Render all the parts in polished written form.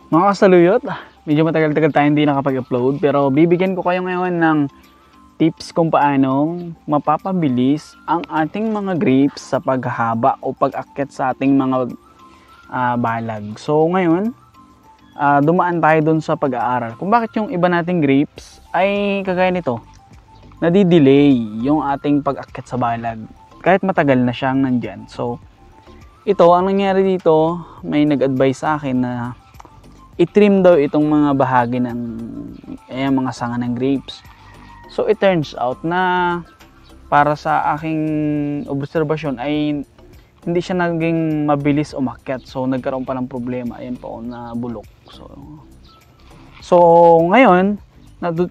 Mga kasaluyot, medyo matagal-tagal tayo hindi nakapag-upload pero bibigyan ko kayo ngayon ng tips kung paanong mapapabilis ang ating mga grapes sa paghahaba o pag-akyat sa ating mga balag. So ngayon, dumaan tayo dun sa pag-aaral kung bakit yung iba nating grapes ay kagaya nito, nadidelay yung ating pag-akyat sa balag kahit matagal na siyang nandyan. So ito, ang nangyari dito, may nag-advise sa akin na i-trim daw itong mga bahagi ng mga sanga ng grapes. So it turns out na para sa aking obserbasyon ay hindi siya naging mabilis umakyat. So nagkaroon pa ng problema. Ayan po na bulok. So ngayon,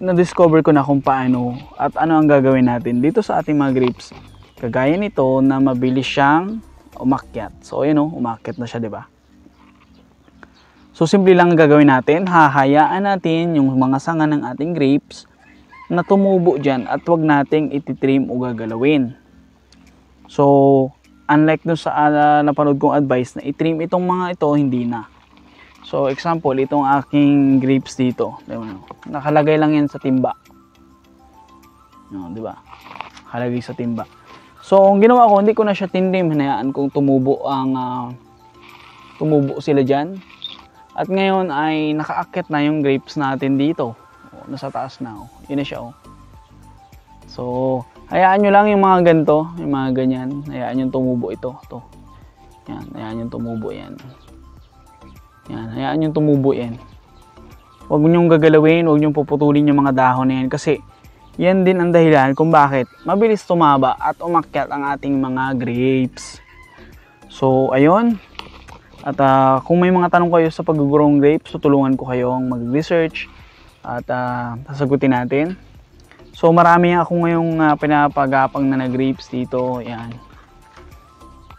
na-discover ko na kung paano at ano ang gagawin natin dito sa ating mga grapes. Kagaya nito na mabilis siyang umakyat. So ayun o, umakyat na siya, 'di ba? So simple lang ang gagawin natin, hahayaan natin yung mga sanga ng ating grapes na tumubo dyan at wag nating ititrim o gagalawin. So unlike dun sa napanood kong advice na itrim itong mga ito, hindi na. So example, itong aking grapes dito, nakalagay lang yan sa timba. No, di ba? Nakalagay sa timba. So ang ginawa ko, hindi ko na siya tinrim, hinayaan kong tumubo sila dyan. At ngayon ay nakaakyat na yung grapes natin dito. Nasa taas na. Yun na siya. So, hayaan nyo lang yung mga ganito. Yung mga ganyan. Hayaan yung tumubo ito. Yan. Hayaan yung tumubo yan. Yan. Hayaan yung tumubo yan. Huwag nyo gagalawin. Huwag nyo puputulin yung mga dahon na yan. Kasi yan din ang dahilan kung bakit mabilis tumaba at umakyat ang ating mga grapes. So, ayun. At kung may mga tanong kayo sa pag-growing grapes, tutulungan ko kayong mag-research at sasagutin natin. So marami ako ngayong pinapagapang na grapes dito. Yan.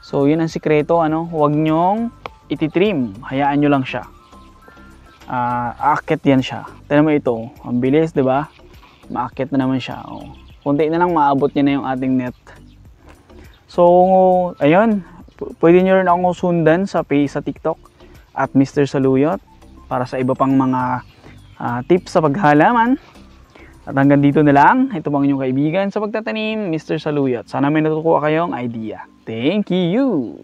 So yun ang sikreto, huwag nyong ititrim, hayaan nyo lang siya. Aakyat yan siya. Tignan mo ito, ang bilis, 'di ba? Maakyat na naman siya. Kunti na lang maabot niya na yung ating net. So ayun. Pwede nyo rin akong sundan sa page sa TikTok at Mr. Saluyot para sa iba pang mga tips sa paghalaman. At hanggang dito na lang. Ito pang inyong kaibigan sa pagtatanim, Mr. Saluyot. Sana may natutuwa kayong idea. Thank you!